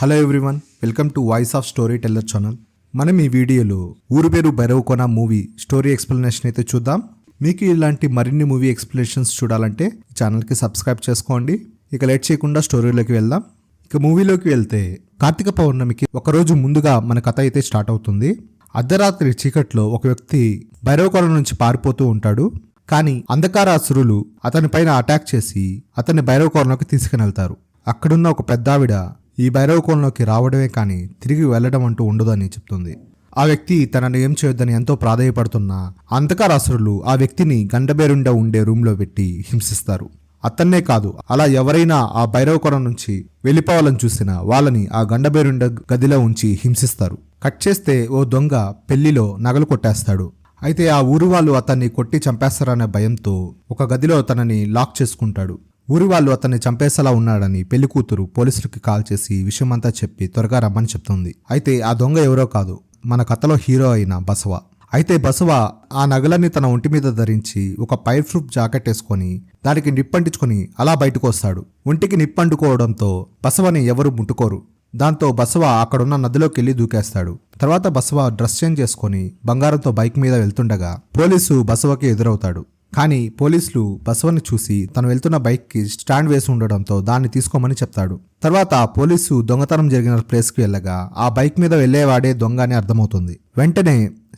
Hello everyone, welcome to voice of story teller channel. మనం ఈ వీడియోలో ఊరు పేరు భైరవకోన మూవీ స్టోరీ ఎక్స్ప్లెనేషన్ అయితే చూద్దాం. మీకు ఇలాంటి మరిన్ని మూవీ ఎక్స్ప్లెనేషన్స్ చూడాలంటే ఛానల్కి సబ్స్క్రైబ్ చేసుకోండి. ఇక లేట్ చేయకుండా స్టోరీలోకి వెళ్దాం. ఇక మూవీలోకి వెళ్తే కార్తీక పౌర్ణమికి ఒకరోజు ముందుగా మన కథ అయితే స్టార్ట్ అవుతుంది. అర్ధరాత్రి చీకట్లో ఒక వ్యక్తి భైరవకోన నుంచి పారిపోతూ ఉంటాడు. కానీ అంధకార అసురులు అతని పైన అటాక్ చేసి అతన్ని భైరవకోనలోకి తీసుకుని వెళ్తారు. అక్కడున్న ఒక పెద్దావిడ ఈ భైరవకోనలోకి రావడమే కానీ తిరిగి వెళ్లడం అంటూ ఉండదని చెప్తుంది. ఆ వ్యక్తి తనను ఏం చేయొద్దని ఎంతో ప్రాధేయపడుతున్న అంధకారాసురులు ఆ వ్యక్తిని గండబేరుండ ఉండే రూమ్లో పెట్టి హింసిస్తారు. అతన్నే కాదు, అలా ఎవరైనా ఆ భైరవకోన నుంచి వెళ్ళిపోవాలని చూసినా వాళ్ళని ఆ గండబేరుండ గదిలో ఉంచి హింసిస్తారు. కట్ చేస్తే ఓ దొంగ పెళ్లిలో నగలు కొట్టేస్తాడు. అయితే ఆ ఊరు వాళ్ళు అతన్ని కొట్టి చంపేస్తారనే భయంతో ఒక గదిలో తనని లాక్ చేసుకుంటాడు. ఊరి వాళ్ళు అతన్ని చంపేసేలా ఉన్నాడని పెళ్లి కూతురు పోలీసులకి కాల్ చేసి విషయమంతా చెప్పి త్వరగా రమ్మని చెప్తుంది. అయితే ఆ దొంగ ఎవరో కాదు, మన కథలో హీరో అయిన బసవ. అయితే బసవ ఆ నగలన్నీ తన ఒంటి మీద ధరించి ఒక ఫైర్ ప్రూఫ్ జాకెట్ వేసుకొని దానికి నిప్పంటించుకొని అలా బయటకు వస్తాడు. ఒంటికి నిప్పంటుకోవడంతో బసవని ఎవరు ముట్టుకోరు. దాంతో బసవ అక్కడున్న నదిలోకి వెళ్ళి దూకేస్తాడు. తర్వాత బసవ డ్రెస్ చేంజ్ చేసుకొని బంగారంతో బైక్ మీద వెళ్తుండగా పోలీసు బసవకి ఎదురవుతాడు. కానీ పోలీసులు బసవని చూసి తను వెళ్తున్న బైక్కి స్టాండ్ వేసి ఉండడంతో దాన్ని తీసుకోమని చెప్తాడు. తర్వాత పోలీసు దొంగతనం జరిగిన ప్లేస్కి వెళ్ళగా ఆ బైక్ మీద వెళ్లేవాడే దొంగ అని అర్థమవుతుంది. వెంటనే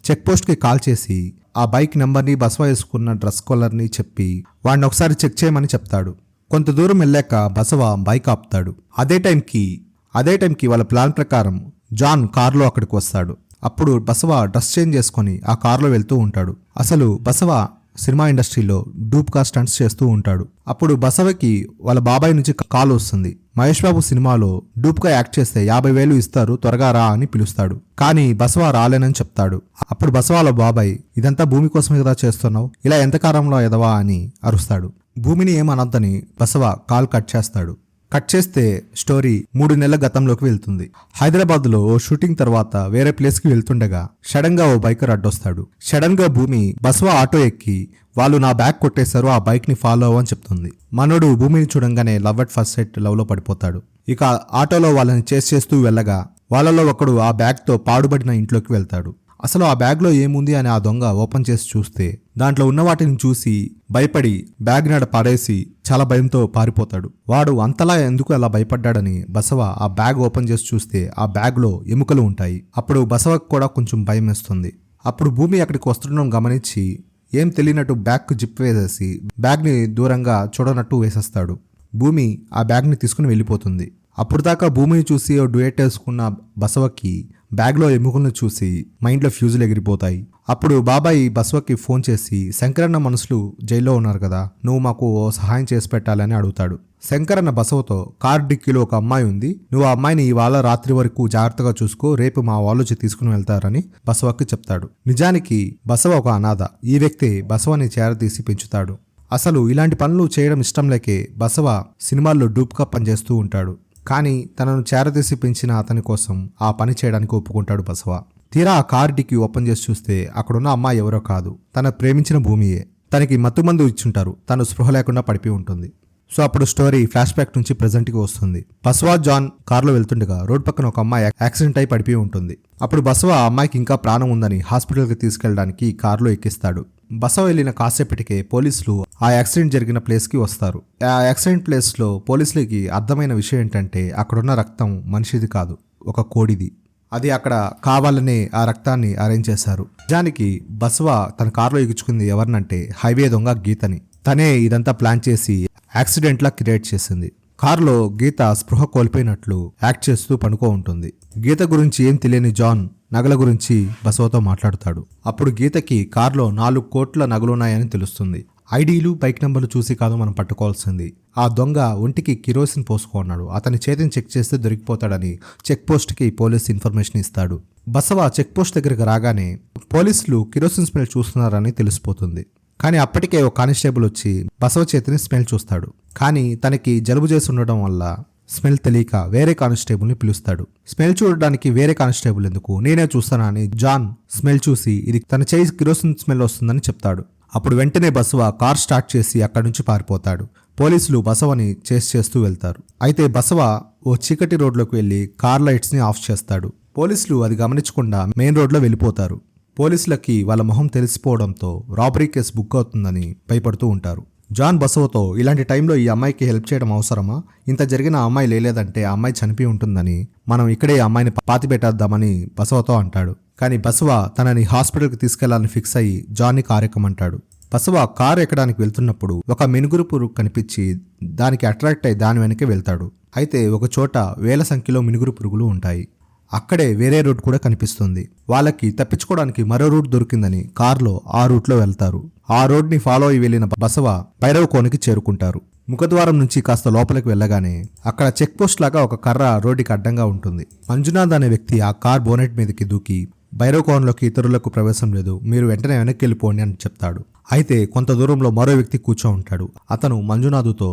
చెక్ పోస్ట్కి కాల్ చేసి ఆ బైక్ నెంబర్ని బసవ వేసుకున్న డ్రెస్ కాలర్ని చెప్పి వాడిని ఒకసారి చెక్ చేయమని చెప్తాడు. కొంత దూరం వెళ్ళాక బసవ బైక్ ఆపుతాడు. అదే టైంకి వాళ్ళ ప్లాన్ ప్రకారం జాన్ కారులో అక్కడికి వస్తాడు. అప్పుడు బసవ డ్రెస్ చేంజ్ చేసుకొని ఆ కారులో వెళ్తూ ఉంటాడు. అసలు బసవ సినిమా ఇండస్ట్రీలో డూప్గా స్టంట్స్ చేస్తూ ఉంటాడు. అప్పుడు బసవకి వాళ్ళ బాబాయ్ నుంచి కాల్ వస్తుంది. మహేష్ బాబు సినిమాలో డూప్గా యాక్ట్ చేస్తే 50,000 ఇస్తారు, త్వరగా రా అని పిలుస్తాడు. కానీ బసవ రాలేనని చెప్తాడు. అప్పుడు బసవ వాళ్ళ బాబాయ్, ఇదంతా భూమి కోసమే కదా చేస్తున్నావు, ఇలా ఎంతకాలంలో ఎదవా అని అరుస్తాడు. భూమిని ఏమనొద్దని బసవ కాల్ కట్ చేస్తాడు. కట్ చేస్తే స్టోరీ 3 నెలల గతంలోకి వెళ్తుంది. హైదరాబాద్లో ఓ షూటింగ్ తర్వాత వేరే ప్లేస్కి వెళ్తుండగా సడన్ గా ఓ బైకర్ అడ్డొస్తాడు. సడన్ గా భూమి బసవ ఆటో ఎక్కి వాళ్ళు నా బ్యాగ్ కొట్టేశారు, ఆ బైక్ ని ఫాలో అవ్వని చెప్తుంది. మనోడు భూమిని చూడంగానే love at first sight love లో పడిపోతాడు. ఇక ఆటోలో వాళ్ళని చేస్ చేస్తూ వెళ్ళగా వాళ్ళలో ఒకడు ఆ బ్యాగ్ తో పాడుబడిన ఇంట్లోకి వెళ్తాడు. అసలు ఆ బ్యాగ్లో ఏముంది అని ఆ దొంగ ఓపెన్ చేసి చూస్తే దాంట్లో ఉన్న వాటిని చూసి భయపడి బ్యాగ్ నాడ పడేసి చాలా భయంతో పారిపోతాడు. వాడు అంతలా ఎందుకు అలా భయపడ్డాడని బసవ ఆ బ్యాగ్ ఓపెన్ చేసి చూస్తే ఆ బ్యాగ్లో ఎముకలు ఉంటాయి. అప్పుడు బసవకు కూడా కొంచెం భయం వేస్తుంది. అప్పుడు భూమి అక్కడికి వస్తుండడం గమనించి ఏం తెలియనట్టు బ్యాగ్కు జిప్ వేసేసి బ్యాగ్ని దూరంగా చూడనట్టు వేసేస్తాడు. భూమి ఆ బ్యాగ్ని తీసుకుని వెళ్ళిపోతుంది. అప్పుడు దాకా భూమిని చూసి ఓ డ్యూయెట్ వేసుకున్న బసవకి బ్యాగ్లో ఎముకలను చూసి మైండ్లో ఫ్యూజులు ఎగిరిపోతాయి. అప్పుడు బాబాయ్ బసవకి ఫోన్ చేసి శంకరన్న మనుషులు జైల్లో ఉన్నారు కదా, నువ్వు మాకు ఓ సహాయం చేసి పెట్టాలని అడుగుతాడు. శంకరన్న బసవతో కార్ డిక్కీలో ఒక అమ్మాయి ఉంది, నువ్వు ఆ అమ్మాయిని ఇవాళ రాత్రి వరకు జాగ్రత్తగా చూసుకో, రేపు మా వాళ్ళు తీసుకుని వెళ్తారని బసవకి చెప్తాడు. నిజానికి బసవ ఒక అనాథ. ఈ వ్యక్తి బసవని చేరదీసి పెంచుతాడు. అసలు ఇలాంటి పనులు చేయడం ఇష్టం లేకే బసవ సినిమాల్లో డూప్గా పనిచేస్తూ ఉంటాడు. కానీ తనను చేరదీసి పెంచిన అతని కోసం ఆ పని చేయడానికి ఒప్పుకుంటాడు బసవ. తీరా ఆ కార్ డిక్కీ ఓపెన్ చేసి చూస్తే అక్కడున్న అమ్మాయి ఎవరో కాదు, తన ప్రేమించిన భూమియే. తనకి మత్తుమందు ఇచ్చుంటారు, తను స్పృహ లేకుండా పడిపోయి ఉంటుంది. సో అప్పుడు స్టోరీ ఫ్లాష్ బ్యాక్ నుంచి ప్రెజెంట్కి వస్తుంది. బసవ జాన్ కారులో వెళ్తుండగా రోడ్ పక్కన ఒక అమ్మాయి యాక్సిడెంట్ అయి పడిపోయి ఉంటుంది. అప్పుడు బసవ ఆ అమ్మాయికి ఇంకా ప్రాణం ఉందని హాస్పిటల్కి తీసుకెళ్ళడానికి కారులో ఎక్కిస్తాడు. బసవ వెళ్ళిన కాసేపటికే పోలీసులు ఆ యాక్సిడెంట్ జరిగిన ప్లేస్కి వస్తారు. ఆ యాక్సిడెంట్ ప్లేస్లో పోలీసులకి అర్థమైన విషయం ఏంటంటే అక్కడున్న రక్తం మనిషిది కాదు, ఒక కోడిది. అది అక్కడ కావాలనే ఆ రక్తాన్ని అరేంజ్ చేశారు. నిజానికి బసవ తన కారులో ఎక్కించుకుంది ఎవరినంటే హైవే దొంగ గీతని. తనే ఇదంతా ప్లాన్ చేసి యాక్సిడెంట్లా క్రియేట్ చేసింది. కారులో గీత స్పృహ కోల్పోయినట్లు యాక్ట్ చేస్తూ పనుకో ఉంటుంది. గీత గురించి ఏం తెలియని జాన్ నగల గురించి బసవతో మాట్లాడుతాడు. అప్పుడు గీతకి కారులో 4 కోట్ల నగలున్నాయని తెలుస్తుంది. ఐడీలు బైక్ నెంబర్లు చూసి కాదు మనం పట్టుకోవాల్సింది. ఆ దొంగ ఒంటికి కిరోసిన్ పోసుకున్నాడు, అతని చేతిని చెక్ చేస్తే దొరికిపోతాడని చెక్ పోస్ట్కి పోలీస్ ఇన్ఫర్మేషన్ ఇస్తాడు. బసవ చెక్ పోస్ట్ దగ్గరికి రాగానే పోలీసులు కిరోసిన్ స్మెల్ చూస్తున్నారని తెలిసిపోతుంది. కానీ అప్పటికే ఒక కానిస్టేబుల్ వచ్చి బసవ చేతిని స్మెల్ చూస్తాడు. కానీ తనకి జలుబు చేసి ఉండడం వల్ల స్మెల్ తెలియక వేరే కానిస్టేబుల్ని పిలుస్తాడు. స్మెల్ చూడడానికి వేరే కానిస్టేబుల్ ఎందుకు, నేనే చూస్తానా అని జాన్ స్మెల్ చూసి ఇది తన చేయి కిరోసిన్ స్మెల్ వస్తుందని చెప్తాడు. అప్పుడు వెంటనే బసవ కార్ స్టార్ట్ చేసి అక్కడి నుంచి పారిపోతాడు. పోలీసులు బసవని చేస్ చేస్తూ వెళ్తారు. అయితే బసవ ఓ చీకటి రోడ్లోకి వెళ్లి కార్ లైట్స్ని ఆఫ్ చేస్తాడు. పోలీసులు అది గమనించకుండా మెయిన్ రోడ్లో వెళ్ళిపోతారు. పోలీసులకి వాళ్ళ మొహం తెలిసిపోవడంతో రాబరీ కేసు బుక్ అవుతుందని భయపడుతూ ఉంటారు. జాన్ బసవతో ఇలాంటి టైంలో ఈ అమ్మాయికి హెల్ప్ చేయడం అవసరమా? ఇంత జరిగిన ఆ అమ్మాయి లేదంటే ఆ అమ్మాయి చనిపోయి ఉంటుందని మనం ఇక్కడే ఆ అమ్మాయిని పాతిపెట్టేద్దామని బసవతో అంటాడు. కానీ బసవ తనని హాస్పిటల్కి తీసుకెళ్లాలని ఫిక్స్ అయ్యి జాన్ని కారు ఎక్కమంటాడు. బసవ కారు ఎక్కడానికి వెళ్తున్నప్పుడు ఒక మినుగురు పురుగు కనిపించి దానికి అట్రాక్ట్ అయి దాని వెనకే వెళ్తాడు. అయితే ఒక చోట వేల సంఖ్యలో మినుగురు పురుగులు ఉంటాయి. అక్కడే వేరే రూట్ కూడా కనిపిస్తుంది. వాళ్ళకి తప్పించుకోవడానికి మరో రూట్ దొరికిందని కారులో ఆ రూట్లో వెళ్తారు. ఆ రోడ్ని ఫాలో అయి వెళ్లిన బసవ భైరవ కోనకి చేరుకుంటారు. ముఖద్వారం నుంచి కాస్త లోపలికి వెళ్ళగానే అక్కడ చెక్ పోస్ట్ లాగా ఒక కర్ర రోడ్డుకి అడ్డంగా ఉంటుంది. మంజునాథ్ అనే వ్యక్తి ఆ కార్ బోనెట్ మీదకి దూకి భైరవ కోనలోకి ఇతరులకు ప్రవేశం లేదు, మీరు వెంటనే వెనక్కి వెళ్ళిపోండి అని చెప్తాడు. అయితే కొంత దూరంలో మరో వ్యక్తి కూర్చో ఉంటాడు. అతను మంజునాథుతో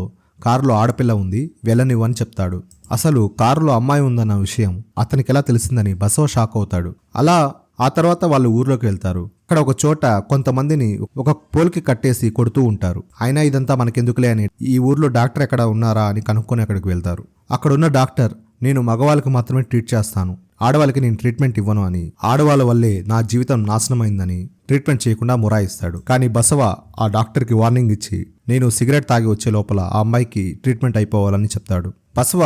కారులో ఆడపిల్ల ఉంది, వెళ్ళనివ్వని చెప్తాడు. అసలు కారులో అమ్మాయి ఉందన్న విషయం అతనికి ఎలా తెలిసిందని బసవ షాక్ అవుతాడు. అలా ఆ తర్వాత వాళ్ళు ఊర్లోకి వెళ్తారు. అక్కడ ఒక చోట కొంతమందిని ఒక పోల్కి కట్టేసి కొడుతూ ఉంటారు. అయినా ఇదంతా మనకెందుకులే అని ఈ ఊర్లో డాక్టర్ ఎక్కడ ఉన్నారా అని కనుక్కొని అక్కడికి వెళ్తారు. అక్కడున్న డాక్టర్, నేను మగవాళ్ళకి మాత్రమే ట్రీట్ చేస్తాను, ఆడవాళ్ళకి నేను ట్రీట్మెంట్ ఇవ్వను అని, ఆడవాళ్ళ వల్లే నా జీవితం నాశనమైందని ట్రీట్మెంట్ చేయకుండా మురాయిస్తాడు. కానీ బసవ ఆ డాక్టర్కి వార్నింగ్ ఇచ్చి నేను సిగరెట్ తాగి వచ్చే లోపల ఆ అమ్మాయికి ట్రీట్మెంట్ అయిపోవాలని చెప్తాడు. బసవ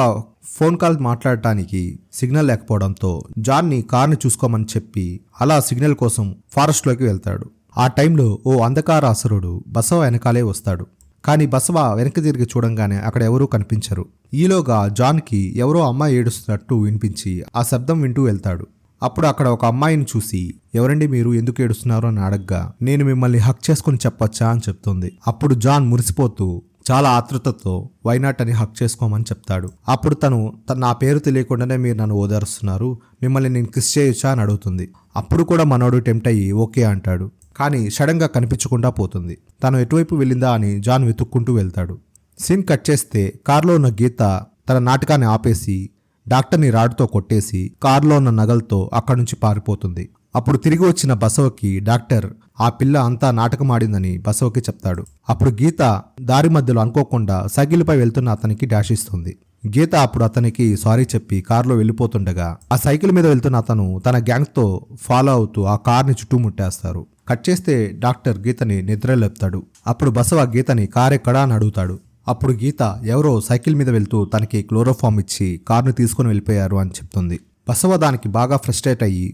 ఫోన్ కాల్ మాట్లాడటానికి సిగ్నల్ లేకపోవడంతో జాన్ని కార్ని చూసుకోమని చెప్పి అలా సిగ్నల్ కోసం ఫారెస్ట్లోకి వెళ్తాడు. ఆ టైంలో ఓ అంధకార అసురుడు బసవ వెనకాలే వస్తాడు. కానీ బసవ వెనక్కి తిరిగి చూడంగానే అక్కడ ఎవరూ కనిపించరు. ఈలోగా జాన్కి ఎవరో అమ్మాయి ఏడుస్తున్నట్టు వినిపించి ఆ శబ్దం వింటూ వెళ్తాడు. అప్పుడు అక్కడ ఒక అమ్మాయిని చూసి, ఎవరండి మీరు, ఎందుకు ఏడుస్తున్నారు అని అడగ్గా, నేను మిమ్మల్ని హక్ చేసుకుని చెప్పొచ్చా అని చెప్తుంది. అప్పుడు జాన్ మురిసిపోతూ చాలా ఆతృతతో వైనాట్ అని హక్ చేసుకోమని చెప్తాడు. అప్పుడు తను నా పేరు తెలియకుండానే మీరు నన్ను ఓదారుస్తున్నారు, మిమ్మల్ని నేను కిస్ చేయొచ్చా అని అడుగుతుంది. అప్పుడు కూడా మనోడు టెంప్ట్ అయ్యి ఓకే అంటాడు. కానీ సడన్గా కనిపించకుండా పోతుంది. తను ఎటువైపు వెళ్ళిందా అని జాన్ వెతుక్కుంటూ వెళ్తాడు. సీన్ కట్ చేస్తే కారులో ఉన్న గీత తన నాటకాన్ని ఆపేసి డాక్టర్ని రాడ్తో కొట్టేసి కారులో ఉన్న నగలతో అక్కడి నుంచి పారిపోతుంది. అప్పుడు తిరిగి వచ్చిన బసవకి డాక్టర్ ఆ పిల్ల అంతా నాటకమాడిందని బసవకి చెప్తాడు. అప్పుడు గీత దారి మధ్యలో అనుకోకుండా సైకిల్పై వెళ్తున్న అతనికి డాష్ ఇస్తుంది. గీత అప్పుడు అతనికి సారీ చెప్పి కారులో వెళ్ళిపోతుండగా ఆ సైకిల్ మీద వెళ్తున్న అతను తన గ్యాంగ్తో ఫాలో అవుతూ ఆ కార్ని చుట్టుముట్టేస్తారు. కట్ చేస్తే డాక్టర్ గీతని నిద్రలేపుతాడు. అప్పుడు బసవ గీతని కారెక్కడా అని అడుగుతాడు. అప్పుడు గీత ఎవరో సైకిల్ మీద వెళ్తూ తనకి క్లోరోఫామ్ ఇచ్చి కార్ను తీసుకుని వెళ్ళిపోయారు అని చెప్తుంది. బసవ దానికి బాగా ఫ్రస్ట్రేట్ అయ్యి,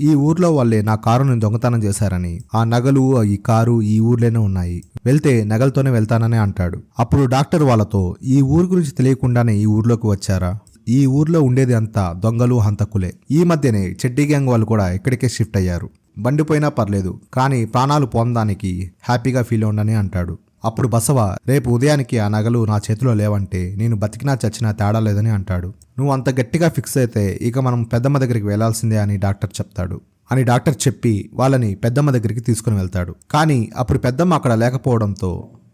ఈ ఊర్లో వాళ్ళే నా కారుని దొంగతనం చేశారని, ఆ నగలు ఈ కారు ఈ ఊర్లోనే ఉన్నాయి, వెళ్తే నగలతోనే వెళ్తానని అంటాడు. అప్పుడు డాక్టర్ వాళ్ళతో, ఈ ఊరు గురించి తెలియకుండానే ఈ ఊర్లోకి వచ్చారా? ఈ ఊర్లో ఉండేది అంతా దొంగలు హంతకులే. ఈ మధ్యనే చెడ్డీ గ్యాంగ్ వాళ్ళు కూడా ఇక్కడికే షిఫ్ట్ అయ్యారు. బండిపోయినా పర్లేదు, కానీ ప్రాణాలు పొందడానికి హ్యాపీగా ఫీల్ అవ్వండి అంటాడు. అప్పుడు బసవ, రేపు ఉదయానికి ఆ నగలు నా చేతిలో లేవంటే నేను బతికినా చచ్చినా తేడా లేదని అంటాడు. నువ్వు అంత గట్టిగా ఫిక్స్ అయితే ఇక మనం పెద్దమ్మ దగ్గరికి వెళ్లాల్సిందే అని డాక్టర్ చెప్తాడు. అని డాక్టర్ చెప్పి వాళ్ళని పెద్దమ్మ దగ్గరికి తీసుకుని వెళ్తాడు. కానీ అప్పుడు పెద్దమ్మ అక్కడ లేకపోవడంతో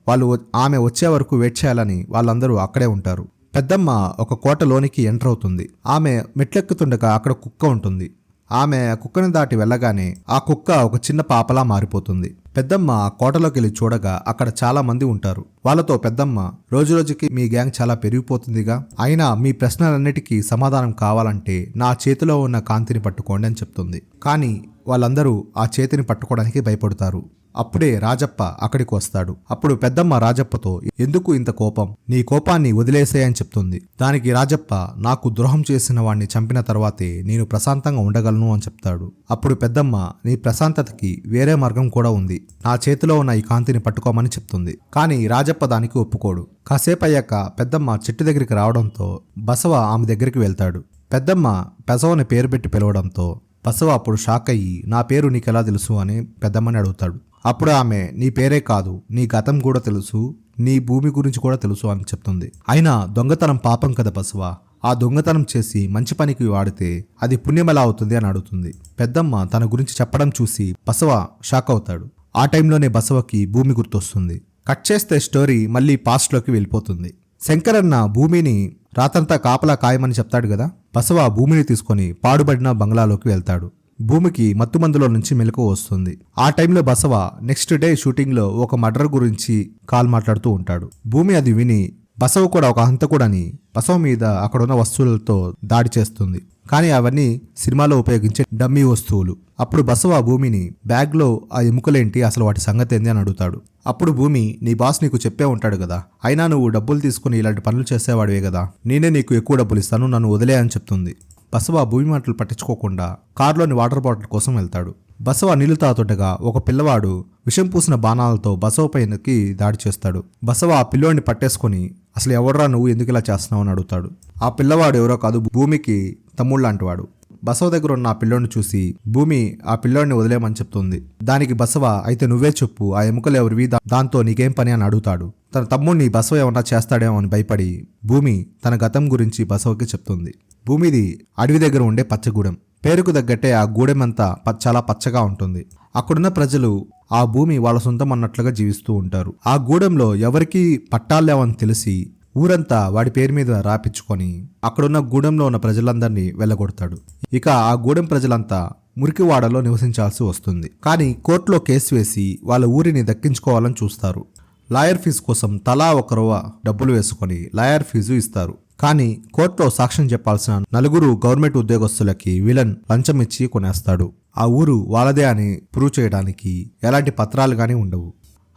వాళ్ళు ఆమె వచ్చే వరకు వెయిట్ చేయాలని వాళ్ళందరూ అక్కడే ఉంటారు. పెద్దమ్మ ఒక కోటలోనికి ఎంటర్ అవుతుంది. ఆమె మెట్లెక్కుతుండగా అక్కడ కుక్క ఉంటుంది. ఆమె కుక్కని దాటి వెళ్ళగానే ఆ కుక్క ఒక చిన్న పాపలా మారిపోతుంది. పెద్దమ్మ కోటలోకి వెళ్ళి చూడగా అక్కడ చాలా మంది ఉంటారు. వాళ్ళతో పెద్దమ్మ, రోజు రోజుకి మీ గ్యాంగ్ చాలా పెరిగిపోతుందిగా, అయినా మీ ప్రశ్నలన్నిటికీ సమాధానం కావాలంటే నా చేతిలో ఉన్న కాంతిని పట్టుకోండి అని చెప్తుంది. కానీ వాళ్ళందరూ ఆ చేతిని పట్టుకోవడానికి భయపడతారు. అప్పుడే రాజప్ప అక్కడికి వస్తాడు. అప్పుడు పెద్దమ్మ రాజప్పతో, ఎందుకు ఇంత కోపం, నీ కోపాన్ని వదిలేసేయని చెప్తుంది. దానికి రాజప్ప, నాకు ద్రోహం చేసిన వాణ్ణి చంపిన తర్వాతే నేను ప్రశాంతంగా ఉండగలను అని చెప్తాడు. అప్పుడు పెద్దమ్మ, నీ ప్రశాంతతకి వేరే మార్గం కూడా ఉంది, నా చేతిలో ఉన్న ఈ కాంతిని పట్టుకోమని చెప్తుంది. కానీ రాజప్ప దానికి ఒప్పుకోడు. కాసేపు అయ్యాక పెద్దమ్మ చెట్టు దగ్గరికి రావడంతో బసవ ఆమె దగ్గరికి వెళ్తాడు. పెద్దమ్మ బసవని పేరు పెట్టి పిలవడంతో బసవ అప్పుడు షాక్ అయ్యి, నా పేరు నీకెలా తెలుసు అని పెద్దమ్మని అడుగుతాడు. అప్పుడు ఆమె, నీ పేరే కాదు, నీ గతం కూడా తెలుసు, నీ భూమి గురించి కూడా తెలుసు అని చెప్తుంది. అయినా దొంగతనం పాపం కదా బసవ, ఆ దొంగతనం చేసి మంచి పనికి వాడితే అది పుణ్యం ఎలా అవుతుంది అని అడుగుతుంది. పెద్దమ్మ తన గురించి చెప్పడం చూసి బసవ షాక్ అవుతాడు. ఆ టైంలోనే బసవకి భూమి గుర్తొస్తుంది. కట్ చేస్తే స్టోరీ మళ్ళీ పాస్ట్లోకి వెళ్ళిపోతుంది. శంకరన్న భూమిని రాత్రంతా కాపలా కాయమని చెప్తాడు కదా. బసవ భూమిని తీసుకొని పాడుబడిన బంగ్లాలోకి వెళ్తాడు. భూమికి మత్తుమందులో నుంచి మెలకు వస్తుంది. ఆ టైంలో బసవ నెక్స్ట్ డే షూటింగ్లో ఒక మర్డర్ గురించి కాల్ మాట్లాడుతూ ఉంటాడు. భూమి అది విని బసవ కూడా ఒక హంతకుడని బసవ మీద అక్కడున్న వస్తువులతో దాడి చేస్తుంది. కానీ అవన్నీ సినిమాలో ఉపయోగించే డమ్మీ వస్తువులు. అప్పుడు బసవ భూమిని బ్యాగ్లో ఆ ఎముకలేంటి, అసలు వాటి సంగతి ఏంది అని అడుగుతాడు. అప్పుడు భూమి, నీ బాస్ నీకు చెప్పే ఉంటాడు కదా, అయినా నువ్వు డబ్బులు తీసుకుని ఇలాంటి పనులు చేసేవాడివే కదా, నేనే నీకు ఎక్కువ డబ్బులు ఇస్తాను, నన్ను వదిలే అని చెప్తుంది. బసవ భూమి మాటలు పట్టించుకోకుండా కారులోని వాటర్ బాటిల్ కోసం వెళ్తాడు. బసవ నీళ్లు తాగుతుండగా ఒక పిల్లవాడు విషం పూసిన బాణాలతో బసవ పైనకి దాడి చేస్తాడు. బసవ ఆ పిల్లోడిని పట్టేసుకొని, అసలు ఎవడ్రా నువ్వు, ఎందుకు ఇలా చేస్తున్నావు అని అడుగుతాడు. ఆ పిల్లవాడు ఎవరో కాదు, భూమికి తమ్ముడు లాంటివాడు. బసవ దగ్గర ఉన్న ఆ పిల్లోడిని చూసి భూమి ఆ పిల్లోడిని వదిలేమని చెప్తుంది. దానికి బసవ, అయితే నువ్వే చెప్పు, ఆ ఎముకలు ఎవరివి, దాంతో నీకేం పని అని అడుగుతాడు. తన తమ్ముడిని బసవ ఏమన్నా చేస్తాడేమో అని భయపడి భూమి తన గతం గురించి బసవకి చెప్తుంది. భూమిది అడవి దగ్గర ఉండే పచ్చగూడెం. పేరుకు తగ్గట్టే ఆ గూడెమంతా చాలా పచ్చగా ఉంటుంది. అక్కడున్న ప్రజలు ఆ భూమి వాళ్ళ సొంతం అన్నట్లుగా జీవిస్తూ ఉంటారు. ఆ గూడెంలో ఎవరికీ పట్టాలేవని తెలిసి ఊరంతా వాడి పేరు మీద రాపించుకొని అక్కడున్న గూడెంలో ఉన్న ప్రజలందరినీ వెళ్ళగొడతాడు. ఇక ఆ గూడెం ప్రజలంతా మురికివాడలో నివసించాల్సి వస్తుంది. కానీ కోర్టులో కేసు వేసి వాళ్ళ ఊరిని దక్కించుకోవాలని చూస్తారు. లాయర్ ఫీజు కోసం తలా 1 రూవ డబ్బులు వేసుకొని లాయర్ ఫీజు ఇస్తారు. కానీ కోర్టులో సాక్ష్యం చెప్పాల్సిన 4 గవర్నమెంట్ ఉద్యోగస్తులకి విలన్ లంచం ఇచ్చి కొనేస్తాడు. ఆ ఊరు వాళ్ళదే అని ప్రూవ్ చేయడానికి ఎలాంటి పత్రాలు గానీ ఉండవు.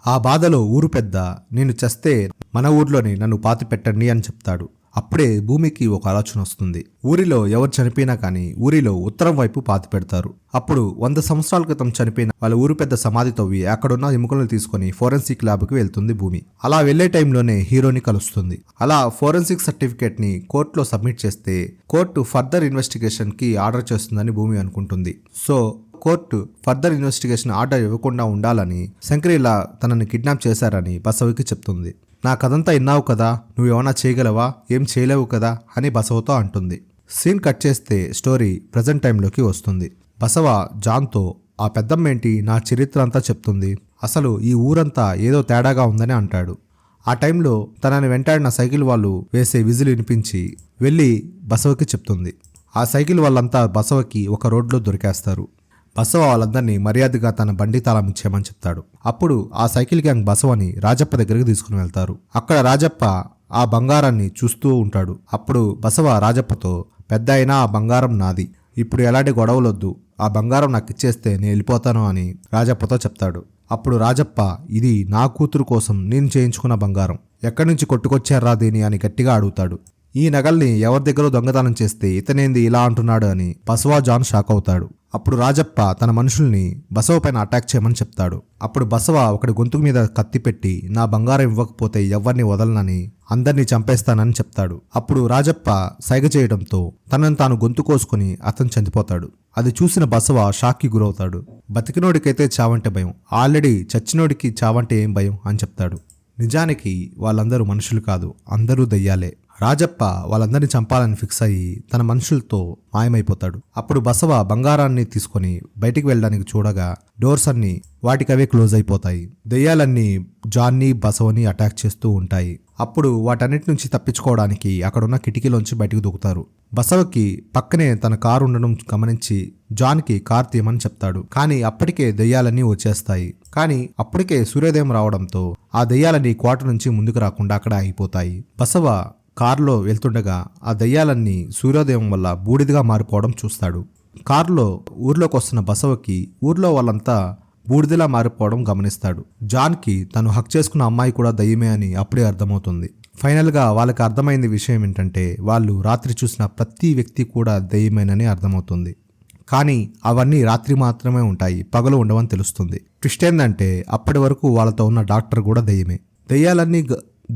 ఆ బాధలో ఊరు పెద్ద, నేను చస్తే మన ఊర్లోనే నన్ను పాతి పెట్టండి అని చెప్తాడు. అప్పుడే భూమికి ఒక ఆలోచన వస్తుంది. ఊరిలో ఎవరు చనిపోయినా కానీ ఊరిలో ఉత్తరం వైపు పాతి పెడతారు. అప్పుడు 100 సంవత్సరాల క్రితం చనిపోయిన వాళ్ళ ఊరు పెద్ద సమాధి తవ్వి అక్కడున్న ఎముకలను తీసుకుని ఫోరెన్సిక్ ల్యాబ్కి వెళ్తుంది భూమి. అలా వెళ్లే టైంలోనే హీరోని కలుస్తుంది. అలా ఫోరెన్సిక్ సర్టిఫికేట్ ని కోర్టులో సబ్మిట్ చేస్తే కోర్టు ఫర్దర్ ఇన్వెస్టిగేషన్ కి ఆర్డర్ చేస్తుందని భూమి అనుకుంటుంది. So court further investigation order ఇవ్వకుండా ఉండాలని శంకరిలా తనని కిడ్నాప్ చేశారని బసవకి చెప్తుంది. నా కథంతా విన్నావు కదా, నువ్వేమన్నా చేయగలవా, ఏం చేయలేవు కదా అని బసవతో అంటుంది. సీన్ కట్ చేస్తే స్టోరీ ప్రజెంట్ టైంలోకి వస్తుంది. బసవ జాన్తో, ఆ పెద్దమ్మేంటి నా చరిత్ర అంతా చెప్తుంది, అసలు ఈ ఊరంతా ఏదో తేడాగా ఉందని అంటాడు. ఆ టైంలో తనని వెంటాడిన సైకిల్ వాళ్ళు వేసే విజిల్ వినిపించి వెళ్ళి బసవకి చెప్తుంది. ఆ సైకిల్ వాళ్ళంతా బసవకి ఒక రోడ్లో దొరికేస్తారు. బసవ వాళ్ళందరినీ మర్యాదగా తన బండి తాళం ఇచ్చేయమని చెప్తాడు. అప్పుడు ఆ సైకిల్ గ్యాంగ్ బసవని రాజప్ప దగ్గరికి తీసుకుని వెళ్తారు. అక్కడ రాజప్ప ఆ బంగారాన్ని చూస్తూ ఉంటాడు. అప్పుడు బసవ రాజప్పతో, పెద్ద అయినా ఆ బంగారం నాది, ఇప్పుడు ఎలాంటి గొడవలొద్దు, ఆ బంగారం నాకు ఇచ్చేస్తే నేను వెళ్ళిపోతాను అని రాజప్పతో చెప్తాడు. అప్పుడు రాజప్ప, ఇది నా కూతురు కోసం నేను చేయించుకున్న బంగారం, ఎక్కడి నుంచి కొట్టుకొచ్చారా దీని అని గట్టిగా అడుగుతాడు. ఈ నగల్ని ఎవరి దగ్గర దొంగతనం చేస్తే ఇతనేంది ఇలా అంటున్నాడు అని బసవ జాన్ షాక్ అవుతాడు. అప్పుడు రాజప్ప తన మనుషుల్ని బసవ పైన అటాక్ చేయమని చెప్తాడు. అప్పుడు బసవ ఒకటి గొంతుకు మీద కత్తి పెట్టి, నా బంగారం ఇవ్వకపోతే ఎవరిని వదలనని అందరినీ చంపేస్తానని చెప్తాడు. అప్పుడు రాజప్ప సైగ చేయడంతో తనను తాను గొంతు కోసుకుని అతను చనిపోతాడు. అది చూసిన బసవ షాక్కి గురవుతాడు. బతికినోడికైతే చావంటే భయం, ఆల్రెడీ చచ్చినోడికి చావంటే ఏం భయం అని చెప్తాడు. నిజానికి వాళ్ళందరూ మనుషులు కాదు, అందరూ దయ్యాలే. రాజప్ప వాళ్ళందరినీ చంపాలని ఫిక్స్ అయ్యి తన మనుషులతో మాయమైపోతాడు. అప్పుడు బసవ బంగారాన్ని తీసుకొని బయటికి వెళ్ళడానికి చూడగా డోర్స్ అన్ని వాటికవే క్లోజ్ అయిపోతాయి. దెయ్యాలన్నీ జాన్ని బసవని అటాక్ చేస్తూ ఉంటాయి. అప్పుడు వాటన్నిటి నుంచి తప్పించుకోవడానికి అక్కడున్న కిటికీలోంచి బయటకు దూకుతారు. బసవకి పక్కనే తన కారు ఉండడం గమనించి జాన్కి కార్ తీయమని చెప్తాడు. కానీ అప్పటికే దెయ్యాలన్నీ వచ్చేస్తాయి. కానీ అప్పటికే సూర్యోదయం రావడంతో ఆ దెయ్యాలన్నీ కోట నుంచి ముందుకు రాకుండా అక్కడ ఆగిపోతాయి. బసవ కారులో వెళ్తుండగా ఆ దయ్యాలన్నీ సూర్యోదయం వల్ల బూడిదగా మారిపోవడం చూస్తాడు. కారులో ఊర్లోకి వస్తున్న బసవకి ఊర్లో వాళ్ళంతా బూడిదలా మారిపోవడం గమనిస్తాడు. జాన్కి తను హక్ చేసుకున్న అమ్మాయి కూడా దయ్యమే అని అప్పుడే అర్థమవుతుంది. ఫైనల్గా వాళ్ళకి అర్థమైంది విషయం ఏంటంటే వాళ్ళు రాత్రి చూసిన ప్రతి వ్యక్తి కూడా దయ్యమేనని అర్థమవుతుంది. కానీ అవన్నీ రాత్రి మాత్రమే ఉంటాయి, పగలు ఉండవని తెలుస్తుంది. ట్విస్ట్ ఏంటంటే అప్పటి వరకు వాళ్ళతో ఉన్న డాక్టర్ కూడా దయ్యమే. దయ్యాలన్నీ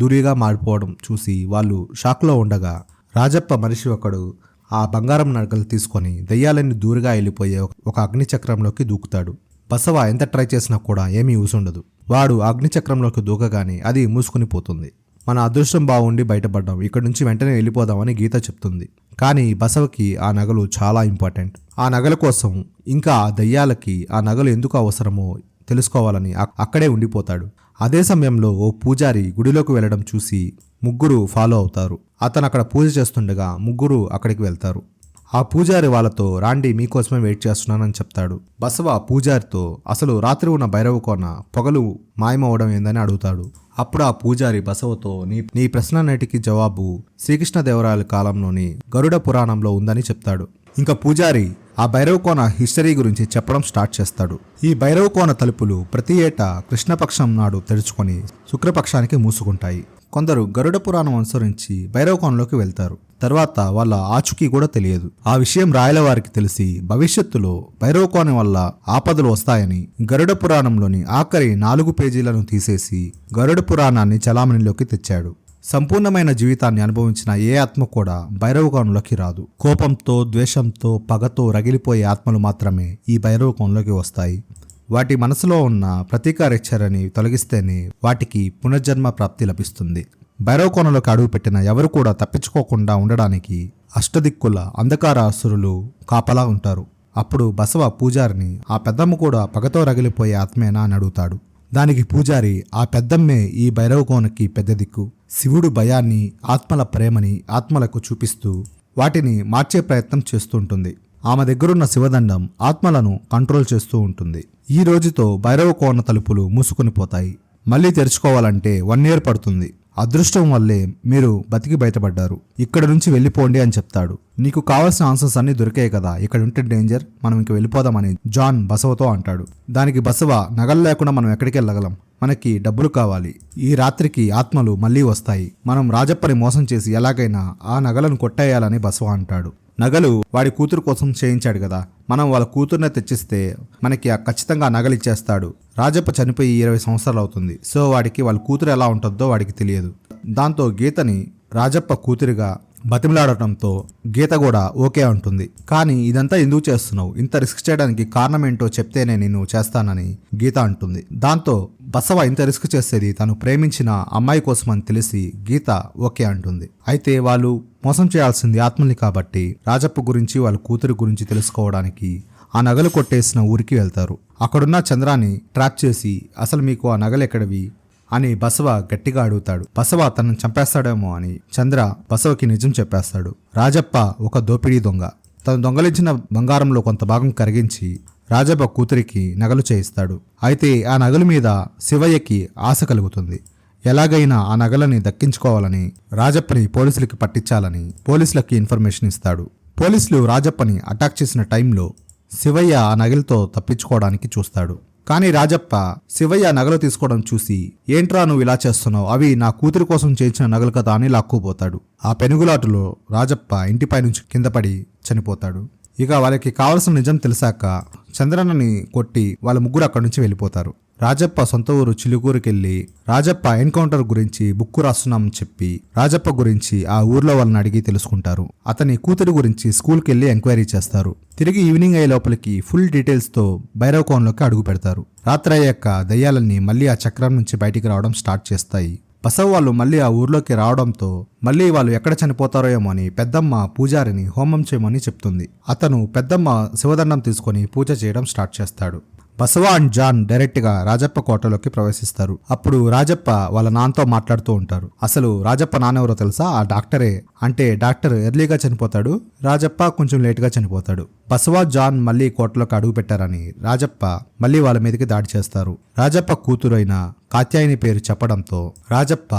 దూరిగా మారిపోవడం చూసి వాళ్ళు షాక్లో ఉండగా రాజప్ప మనిషి ఒకడు ఆ బంగారం నగలు తీసుకొని దయ్యాలన్నీ దూరంగా వెళ్ళిపోయే ఒక అగ్నిచక్రంలోకి దూకుతాడు. బసవ ఎంత ట్రై చేసినా కూడా ఏమీ యూస్ ఉండదు. వాడు అగ్నిచక్రంలోకి దూకగానే అది మూసుకుని పోతుంది. మన అదృష్టం బాగుండి బయటపడ్డాం, ఇక్కడి నుంచి వెంటనే వెళ్ళిపోదామని గీత చెప్తుంది. కానీ బసవకి ఆ నగలు చాలా ఇంపార్టెంట్. ఆ నగల కోసం ఇంకా ఆ దయ్యాలకి ఆ నగలు ఎందుకు అవసరమో తెలుసుకోవాలని అక్కడే ఉండిపోతాడు. అదే సమయంలో ఓ పూజారి గుడిలోకి వెళ్ళడం చూసి ముగ్గురు ఫాలో అవుతారు. అతను అక్కడ పూజ చేస్తుండగా ముగ్గురు అక్కడికి వెళ్తారు. ఆ పూజారి వాళ్ళతో రాండి మీకోసమే వెయిట్ చేస్తున్నానని చెప్తాడు. బసవ పూజారితో అసలు రాత్రి ఉన్న భైరవ కోన పొగలు మాయమవడం ఏందని అడుగుతాడు. అప్పుడు ఆ పూజారి బసవతో నీ ప్రశ్నన్నిటికీ జవాబు శ్రీకృష్ణదేవరాయల కాలంలోని గరుడ పురాణంలో ఉందని చెప్తాడు. ఇంకా పూజారి ఆ భైరవకోన హిస్టరీ గురించి చెప్పడం స్టార్ట్ చేస్తాడు. ఈ భైరవకోన తలుపులు ప్రతి ఏటా కృష్ణపక్షం నాడు తెరుచుకొని శుక్రపక్షానికి మూసుకుంటాయి. కొందరు గరుడ పురాణం అనుసరించి భైరవకోనలోకి వెళ్తారు. తర్వాత వాళ్ళ ఆచూకీ కూడా తెలియదు. ఆ విషయం రాయల వారికి తెలిసి భవిష్యత్తులో భైరవకోన వల్ల ఆపదలు వస్తాయని గరుడ పురాణంలోని ఆఖరి 4 పేజీలను తీసేసి గరుడ పురాణాన్ని చలామణిలోకి తెచ్చాడు. సంపూర్ణమైన జీవితాన్ని అనుభవించిన ఏ ఆత్మ కూడా భైరవకోనలోకి రాదు. కోపంతో, ద్వేషంతో, పగతో రగిలిపోయే ఆత్మలు మాత్రమే ఈ భైరవకోనలోకి వస్తాయి. వాటి మనసులో ఉన్న ప్రతీకారచర్యని తొలగిస్తేనే వాటికి పునర్జన్మ ప్రాప్తి లభిస్తుంది. భైరవకోనలోకి అడుగుపెట్టిన ఎవరు కూడా తప్పించుకోకుండా ఉండడానికి అష్టదిక్కుల అంధకార అసురులు కాపలా ఉంటారు. అప్పుడు బసవ పూజారిని ఆ పెద్దమ్మ కూడా పగతో రగిలిపోయే ఆత్మేనా అని అడుగుతాడు. దానికి పూజారి ఆ పెద్దమ్మే ఈ భైరవకోనకి పెద్ద దిక్కు. శివుడు భయాన్ని, ఆత్మల ప్రేమని ఆత్మలకు చూపిస్తూ వాటిని మార్చే ప్రయత్నం చేస్తుంటుంది. ఆమె దగ్గరున్న శివదండం ఆత్మలను కంట్రోల్ చేస్తూ ఉంటుంది. ఈ రోజుతో భైరవకోన తలుపులు మూసుకుని పోతాయి. మళ్ళీ తెరుచుకోవాలంటే 1 year పడుతుంది. అదృష్టం వల్లే మీరు బతికి బయటపడ్డారు. ఇక్కడ నుంచి వెళ్ళిపోండి అని చెప్తాడు. నీకు కావాల్సిన ఆన్సర్స్ అన్ని దొరికాయి కదా, ఇక్కడ ఉంటే డేంజర్, మనం ఇంక వెళ్ళిపోదామని జాన్ బసవతో అంటాడు. దానికి బసవ, నగలు లేకుండా మనం ఎక్కడికి వెళ్ళగలం, మనకి డబ్బులు కావాలి, ఈ రాత్రికి ఆత్మలు మళ్ళీ వస్తాయి, మనం రాజప్పని మోసం చేసి ఎలాగైనా ఆ నగలను కొట్టేయాలని బసవ అంటాడు. నగలు వాడి కూతురు కోసం చేయించాడు కదా, మనం వాళ్ళ కూతుర్నే తెచ్చిస్తే మనకి ఖచ్చితంగా ఆ నగలు ఇచ్చేస్తాడు. రాజప్ప చనిపోయి 20 సంవత్సరాలు అవుతుంది. సో వాడికి వాళ్ళ కూతురు ఎలా ఉంటుందో వాడికి తెలియదు. దాంతో గీతని రాజప్ప కూతురిగా బతిమలాడటంతో గీత కూడా ఓకే అంటుంది. కానీ ఇదంతా ఎందుకు చేస్తున్నావు, ఇంత రిస్క్ చేయడానికి కారణం ఏంటో చెప్తేనే నేను చేస్తానని గీత అంటుంది. దాంతో బసవ ఇంత రిస్క్ చేసేది తను ప్రేమించిన అమ్మాయి కోసం అని తెలిసి గీత ఓకే అంటుంది. అయితే వాళ్ళు మోసం చేయాల్సింది ఆత్మల్ని కాబట్టి రాజప్ప గురించి వాళ్ళ కూతురి గురించి తెలుసుకోవడానికి ఆ నగలు కొట్టేసిన ఊరికి వెళ్తారు. అక్కడున్న చంద్రాన్ని ట్రాప్ చేసి అసలు మీకు ఆ నగలు ఎక్కడివి అని బసవ గట్టిగా అడుగుతాడు. బసవ తనను చంపేస్తాడేమో అని చంద్ర బసవకి నిజం చెప్పేస్తాడు. రాజప్ప ఒక దోపిడీ దొంగ. తను దొంగలించిన బంగారంలో కొంత భాగం కరిగించి రాజప్ప కూతురికి నగలు చేయిస్తాడు. అయితే ఆ నగల మీద శివయ్యకి ఆశ కలుగుతుంది. ఎలాగైనా ఆ నగలని దక్కించుకోవాలని రాజప్పని పోలీసులకి పట్టించాలని పోలీసులకి ఇన్ఫర్మేషన్ ఇస్తాడు. పోలీసులు రాజప్పని అటాక్ చేసిన టైంలో శివయ్య ఆ నగలతో తప్పించుకోవడానికి చూస్తాడు. కానీ రాజప్ప శివయ్య నగలు తీసుకోవడం చూసి, ఏంట్రా నువ్వు ఇలా చేస్తున్నావు, అవి నా కూతురి కోసం చేయించిన నగలు కదా అని లాక్కుపోతాడు. ఆ పెనుగులాటలో రాజప్ప ఇంటిపై నుంచి కింద పడి చనిపోతాడు. ఇక వాళ్ళకి కావలసిన నిజం తెలిసాక చంద్రన్నని కొట్టి వాళ్ళ ముగ్గురు అక్కడి నుంచి వెళ్ళిపోతారు. రాజప్ప సొంత ఊరు చిలుకూరుకెళ్ళి రాజప్ప ఎన్కౌంటర్ గురించి బుక్కు రాస్తున్నామని చెప్పి రాజప్ప గురించి ఆ ఊర్లో వాళ్ళని అడిగి తెలుసుకుంటారు. అతని కూతురి గురించి స్కూల్కి వెళ్ళి ఎంక్వైరీ చేస్తారు. తిరిగి ఈవినింగ్ అయ్యే లోపలికి ఫుల్ డీటెయిల్స్తో భైరవకోనలోకి అడుగు పెడతారు. రాత్రి అయ్యాక దయ్యాలన్నీ మళ్ళీ ఆ చక్రం నుంచి బయటికి రావడం స్టార్ట్ చేస్తాయి. బసవ వాళ్ళు మళ్ళీ ఆ ఊర్లోకి రావడంతో మళ్ళీ వాళ్ళు ఎక్కడ చనిపోతారో ఏమో అని పెద్దమ్మ పూజారిని హోమం చేయమని చెప్తుంది. అతను పెద్దమ్మ శివదండం తీసుకొని పూజ చేయడం స్టార్ట్ చేస్తాడు. బసవ అండ్ జాన్ డైరెక్ట్ గా రాజప్ప కోటలోకి ప్రవేశిస్తారు. అప్పుడు రాజప్ప వాళ్ళ నాన్నతో మాట్లాడుతూ ఉంటారు. అసలు రాజప్ప నాన్నెవరో తెలుసా, ఆ డాక్టరే. అంటే డాక్టర్ ఎర్లీగా చనిపోతాడు, రాజప్ప కొంచెం లేట్ గా చనిపోతాడు. బసవ జాన్ మళ్ళీ కోటలోకి అడుగు పెట్టారని రాజప్ప మళ్ళీ వాళ్ళ మీదకి దాడి చేస్తారు. రాజప్ప కూతురైన కాత్యాయని పేరు చెప్పడంతో రాజప్ప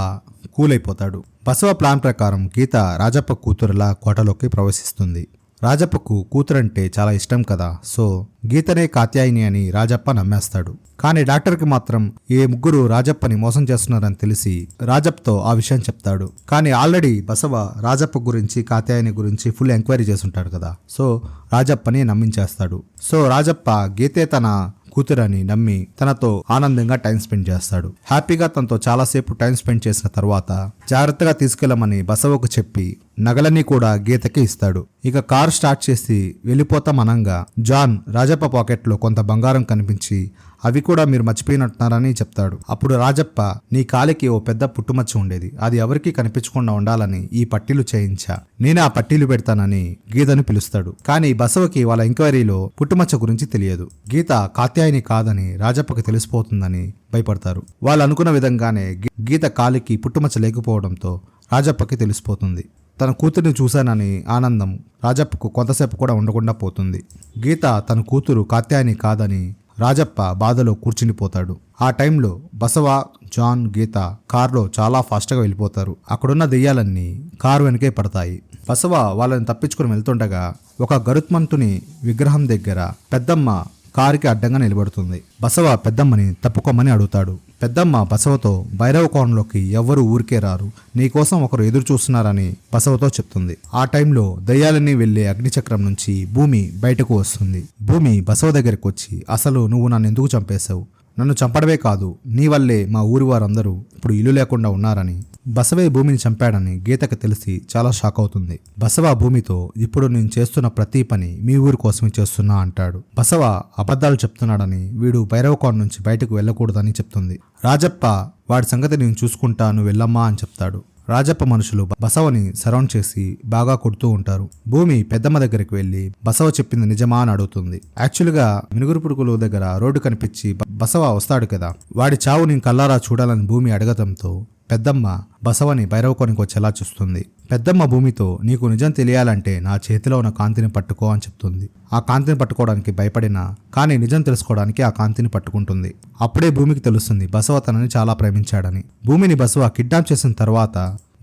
కూలైపోతాడు. బసవ ప్లాన్ ప్రకారం గీత రాజప్ప కూతురులా కోటలోకి ప్రవేశిస్తుంది. రాజప్పకు కూతురంటే చాలా ఇష్టం కదా, సో గీతనే కాత్యాయిని అని రాజప్ప నమ్మేస్తాడు. కానీ డాక్టర్కి మాత్రం ఈ ముగ్గురు రాజప్పని మోసం చేస్తున్నారని తెలిసి రాజప్పతో ఆ విషయం చెప్తాడు. కానీ ఆల్రెడీ బసవ రాజప్ప గురించి కాత్యాయిని గురించి ఫుల్ ఎంక్వైరీ చేస్తుంటాడు కదా, సో రాజప్పని నమ్మించేస్తాడు. సో రాజప్ప గీతే తన కూతురని నమ్మి తనతో ఆనందంగా టైం స్పెండ్ చేస్తాడు. హ్యాపీగా తనతో చాలాసేపు టైం స్పెండ్ చేసిన తర్వాత జాగ్రత్తగా తీసుకెళ్లమని బసవకు చెప్పి నగలన్నీ కూడా గీతకి ఇస్తాడు. ఇక కారు స్టార్ట్ చేసి వెళ్ళిపోతాం అనంగా జాన్ రాజప్ప పాకెట్లో కొంత బంగారం కనిపించి అవి కూడా మీరు మర్చిపోయినట్టున్నారని చెప్తాడు. అప్పుడు రాజప్ప, నీ కాలికి ఓ పెద్ద పుట్టుమచ్చ ఉండేది, అది ఎవరికీ కనిపించకుండా ఉండాలని ఈ పట్టీలు చేయించా, నేనే ఆ పట్టీలు పెడతానని గీతను పిలుస్తాడు. కానీ బసవకి వాళ్ళ ఎంక్వైరీలో పుట్టుమచ్చ గురించి తెలియదు. గీత కాత్యాయిని కాదని రాజప్పకి తెలిసిపోతుందని భయపడతారు. వాళ్ళు అనుకున్న విధంగానే గీత కాలికి పుట్టుమచ్చ లేకపోవడంతో రాజప్పకి తెలిసిపోతుంది. తన కూతుర్ని చూశానని ఆనందం రాజప్పకు కొంతసేపు కూడా ఉండకుండా పోతుంది. గీత తన కూతురు కాత్యాయని కాదని రాజప్ప బాధలో కూర్చునిపోతాడు. ఆ టైంలో బసవ, జాన్, గీత కారులో చాలా ఫాస్ట్గా వెళ్ళిపోతారు. అక్కడున్న దెయ్యాలన్నీ కారు వెనకే పడతాయి. బసవ వాళ్ళని తప్పించుకుని వెళ్తుండగా ఒక గరుత్మంతుని విగ్రహం దగ్గర పెద్దమ్మ కారుకి అడ్డంగా నిలబడుతుంది. బసవ పెద్దమ్మని తప్పుకోమని అడుగుతాడు. పెద్దమ్మ బసవతో భైరవ కోణంలోకి ఎవ్వరూ ఊరికే రారు, నీకోసం ఒకరు ఎదురు చూస్తున్నారని బసవతో చెప్తుంది. ఆ టైంలో దయ్యాలన్నీ వెళ్లే అగ్నిచక్రం నుంచి భూమి బయటకు వస్తుంది. భూమి బసవ దగ్గరికి వచ్చి, అసలు నువ్వు నన్ను ఎందుకు చంపేశావు? నన్ను చంపడమే కాదు, నీ వల్లే మా ఊరి వారందరూ ఇప్పుడు ఇల్లు లేకుండా ఉన్నారని, బసవే భూమిని చంపాడని గీతకు తెలిసి చాలా షాక్ అవుతుంది. బసవ భూమితో, ఇప్పుడు నేను చేస్తున్న ప్రతి పని మీ ఊరి కోసమే చేస్తున్నా అంటాడు. బసవ అబద్ధాలు చెప్తున్నాడని, వీడు భైరవకోణ నుంచి బయటకు వెళ్ళకూడదని చెప్తుంది. రాజప్ప వాడి సంగతి నేను చూసుకుంటా, నువ్వు వెళ్ళమ్మా అని చెప్తాడు. రాజప్ప మనుషులు బసవని సరౌండ్ చేసి బాగా కొడుతూ ఉంటారు. భూమి పెద్దమ్మ దగ్గరికి వెళ్లి బసవ చెప్పింది నిజమా అని అడుగుతుంది. యాక్చువల్గా మినుగురు పురుగుల దగ్గర రోడ్డు కనిపించి బసవ వస్తాడు కదా, వాడి చావు నేను కల్లారా చూడాలని భూమి అడగడంతో పెద్దమ్మ బసవని భైరవకోనికి వచ్చేలా చూస్తుంది. పెద్దమ్మ భూమితో, నీకు నిజం తెలియాలంటే నా చేతిలో ఉన్న కాంతిని పట్టుకో అని చెప్తుంది. ఆ కాంతిని పట్టుకోవడానికి భయపడినా కానీ నిజం తెలుసుకోవడానికి ఆ కాంతిని పట్టుకుంటుంది. అప్పుడే భూమికి తెలుస్తుంది బసవ తనని చాలా ప్రేమించాడని. భూమిని బసవ కిడ్నాప్ చేసిన తర్వాత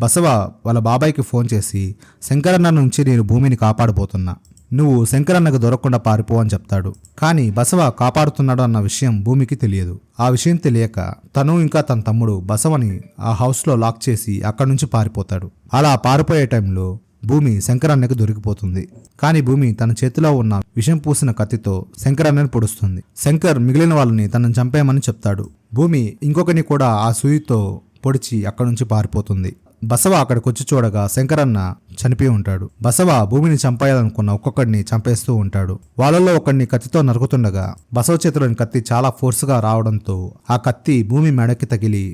బసవ వాళ్ళ బాబాయ్కి ఫోన్ చేసి, శంకరన్న నుంచి నేను భూమిని కాపాడబోతున్నా, నువ్వు శంకరన్నకు దొరకకుండా పారిపో అని చెప్తాడు. కానీ బసవ కాపాడుతున్నాడు అన్న విషయం భూమికి తెలియదు. ఆ విషయం తెలియక తను ఇంకా తన తమ్ముడు బసవని ఆ హౌస్లో లాక్ చేసి అక్కడి నుంచి పారిపోతాడు. అలా పారిపోయే టైంలో భూమి శంకరన్నకు దొరికిపోతుంది. కానీ భూమి తన చేతిలో ఉన్న విషం పూసిన కత్తితో శంకరన్నని పొడుస్తుంది. శంకర్ మిగిలిన వాళ్ళని తనని చంపేయమని చెప్తాడు. భూమి ఇంకొకరిని కూడా ఆ సూయితో పొడిచి అక్కడి నుంచి పారిపోతుంది. బసవ అక్కడికి వచ్చి చూడగా శంకరన్న చనిపోయి ఉంటాడు. బసవ భూమిని చంపేయాలనుకున్న ఒక్కొక్కడిని చంపేస్తూ ఉంటాడు. వాళ్ళల్లో ఒకడిని కత్తితో నరుకుతుండగా బసవ చేతిలోని కత్తి చాలా ఫోర్స్గా రావడంతో ఆ కత్తి భూమి మెడకి తగిలి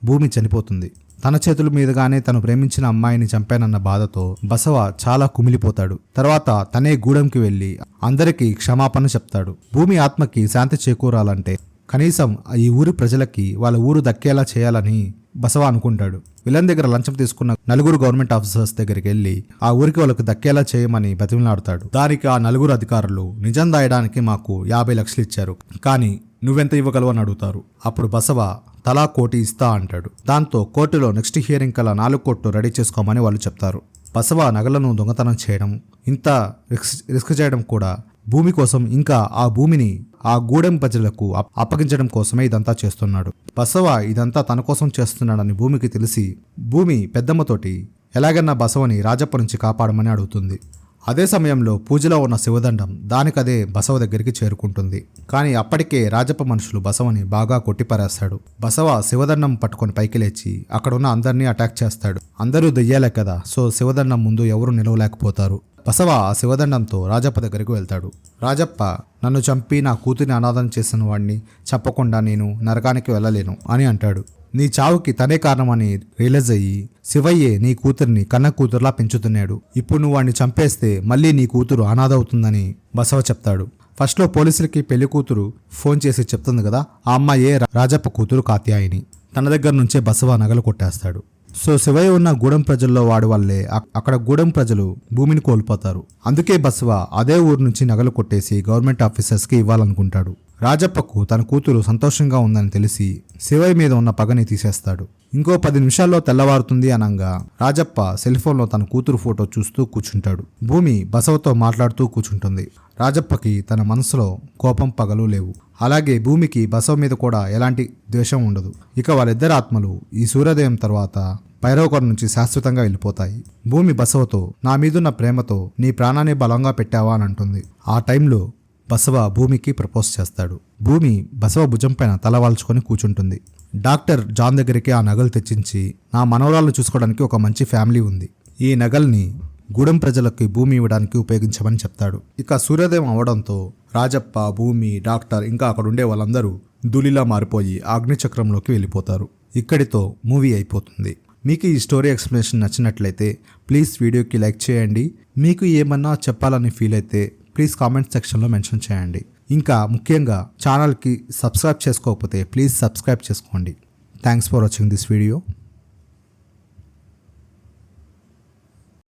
భూమి చనిపోతుంది. తన చేతుల మీదుగానే తను ప్రేమించిన అమ్మాయిని చంపానన్న బాధతో బసవ చాలా కుమిలిపోతాడు. తర్వాత తనే గూడెంకి వెళ్లి అందరికీ క్షమాపణ చెప్తాడు. భూమి ఆత్మకి శాంతి చేకూరాలంటే కనీసం ఈ ఊరి ప్రజలకి వాళ్ళ ఊరు దక్కేలా చేయాలని బసవ అనుకుంటాడు. విలన్ దగ్గర లంచం తీసుకున్న 4 గవర్నమెంట్ ఆఫీసర్స్ దగ్గరికి వెళ్లి ఆ ఊరికి వాళ్ళకు దక్కేలా చేయమని బతిమలాడతాడు. దానికి ఆ 4 అధికారులు, నిజం దాయడానికి మాకు 50 లక్షలు ఇచ్చారు, కానీ నువ్వెంత ఇవ్వగలవు అని అడుగుతారు. అప్పుడు బసవ తలా 1 కోటి ఇస్తా అంటాడు. దాంతో కోర్టులో నెక్స్ట్ హియరింగ్ కల్లా 4 కోట్లు రెడీ చేసుకోమని వాళ్ళు చెప్తారు. బసవ నగలను దొంగతనం చేయడం, ఇంత రిస్క్ చేయడం కూడా భూమి కోసం, ఇంకా ఆ భూమిని ఆ గూడెం ప్రజలకు అప్పగించడం కోసమే ఇదంతా చేస్తున్నాడు. బసవ ఇదంతా తన కోసం చేస్తున్నాడని భూమికి తెలిసి భూమి పెద్దమ్మతోటి ఎలాగన్నా బసవని రాజప్ప నుంచి కాపాడమని అడుగుతుంది. అదే సమయంలో పూజలో ఉన్న శివదండం దానికదే బసవ దగ్గరికి చేరుకుంటుంది. కానీ అప్పటికే రాజప్ప మనుషులు బసవని బాగా కొట్టిపారేస్తాడు. బసవ శివదండం పట్టుకొని పైకి లేచి అక్కడున్న అందరినీ అటాక్ చేస్తాడు. అందరూ దెయ్యాలే కదా, సో శివదండం ముందు ఎవరు నిలవలేకపోతారు. బసవ ఆ శివదండంతో రాజప్ప దగ్గరికి వెళ్తాడు. రాజప్ప, నన్ను చంపి నా కూతురిని అనాథం చేసిన వాడిని చెప్పకుండా నేను నరకానికి వెళ్ళలేను అని అంటాడు. నీ చావుకి తనే కారణమని రియలైజ్ అయ్యి, శివయ్యే నీ కూతురిని కన్న కూతురులా పెంచుతున్నాడు, ఇప్పుడు నువ్వు వాడిని చంపేస్తే మళ్ళీ నీ కూతురు అనాథ అవుతుందని బసవ చెప్తాడు. ఫస్ట్లో పోలీసులకి పెళ్లి కూతురు ఫోన్ చేసి చెప్తుంది కదా, ఆ అమ్మాయే రాజప్ప కూతురు కాత్యాయిని. తన దగ్గర నుంచే బసవ నగలు కొట్టేస్తాడు. సో శివయ్య ఉన్న గూడెం ప్రజల్లో వాడి వల్లే అక్కడ గూడెం ప్రజలు భూమిని కోల్పోతారు. అందుకే బసవ అదే ఊరు నుంచి నగలు కొట్టేసి గవర్నమెంట్ ఆఫీసర్స్కి ఇవ్వాలనుకుంటాడు. రాజప్పకు తన కూతురు సంతోషంగా ఉందని తెలిసి శివయ్య మీద ఉన్న పగని తీసేస్తాడు. ఇంకో 10 నిమిషాల్లో తెల్లవారుతుంది అనంగా రాజప్ప సెల్ ఫోన్లో తన కూతురు ఫోటో చూస్తూ కూర్చుంటాడు. భూమి బసవతో మాట్లాడుతూ కూర్చుంటుంది. రాజప్పకి తన మనసులో కోపం పగలు లేవు. అలాగే భూమికి బసవ మీద కూడా ఎలాంటి ద్వేషం ఉండదు. ఇక వాళ్ళిద్దరి ఆత్మలు ఈ సూర్యోదయం తర్వాత భైరవకోణ నుంచి శాశ్వతంగా వెళ్ళిపోతాయి. భూమి బసవతో, నా మీదున్న ప్రేమతో నీ ప్రాణాన్ని బలంగా పెట్టావా అని అంటుంది. ఆ టైంలో బసవ భూమికి ప్రపోజ్ చేస్తాడు. భూమి బసవ భుజం పైన తలవాల్చుకొని కూర్చుంటుంది. డాక్టర్ జాన్ దగ్గరికి ఆ నగలు తెచ్చించి, నా మనవరాలను చూసుకోవడానికి ఒక మంచి ఫ్యామిలీ ఉంది, ఈ నగల్ని గూడెం ప్రజలకి భూమి ఇవ్వడానికి ఉపయోగించమని చెప్తాడు. ఇక సూర్యోదయం అవడంతో రాజప్ప, భూమి, డాక్టర్ ఇంకా అక్కడ ఉండే వాళ్ళందరూ ధూళిలా మారిపోయి అగ్నిచక్రంలోకి వెళ్ళిపోతారు. ఇక్కడితో మూవీ అయిపోతుంది. మీకు ఈ స్టోరీ ఎక్స్ప్లెనేషన్ నచ్చినట్లయితే ప్లీజ్ వీడియోకి లైక్ చేయండి. మీకు ఏమన్నా చెప్పాలని ఫీల్ అయితే ప్లీజ్ కామెంట్ సెక్షన్లో మెన్షన్ చేయండి. ఇంకా ముఖ్యంగా ఛానల్కి సబ్స్క్రైబ్ చేసుకోకపోతే ప్లీజ్ సబ్స్క్రైబ్ చేసుకోండి. Thanks for watching this video.